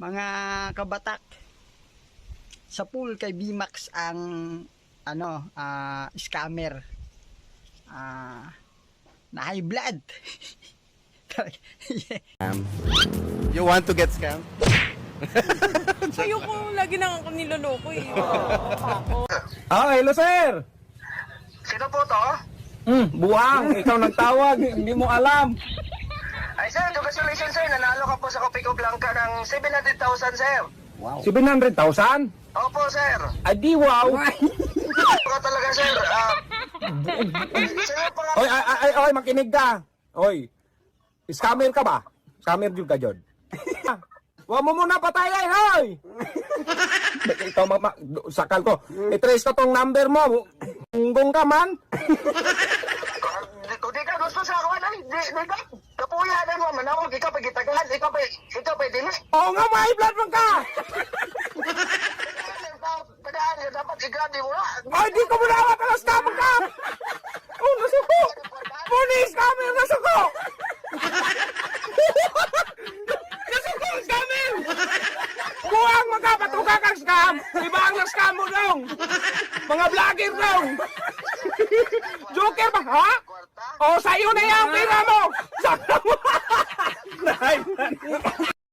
Mga kabatak, sa pool kay BMAX ang scammer. Na high blood. You want to get scammed? Ayoko lagi na ako niloloko eh. Hello sir! Sino po to? Buwang, ikaw nagtawag, hindi mo alam. Ay sir, congratulations sir. Nanalo ka po sa Copico Blanca ng 700,000 sir. 700,000? Opo sir. Adi wow! Baka talaga sir. Sir, pa Oy, makinig ka. Oy, scammer ka ba? Scammer juga ka, Jod. Huwag mo muna patayin, hoy! Ikaw, sakal ko. I-trace ko tong number mo. Unggong ka man. Kung di ka gusto sa akin, ay, di ka. Kapuya na mo, manawag, ikaw pa gitagahan, ikaw pa dili. Oo nga, may blood mo ka! Tagaan, dapat igadi mo na. Ay, di ko muna awat ang scammer ka! Oh, nasuko! Police, scammer, nasuko! Nasuko, scammer! Buwang magkapatuka kang scam! Iba ang na-scam mo dong! Mga vlogger dong! Joker ba, ha? O, sa'yo na yung pira mo! Sana mo!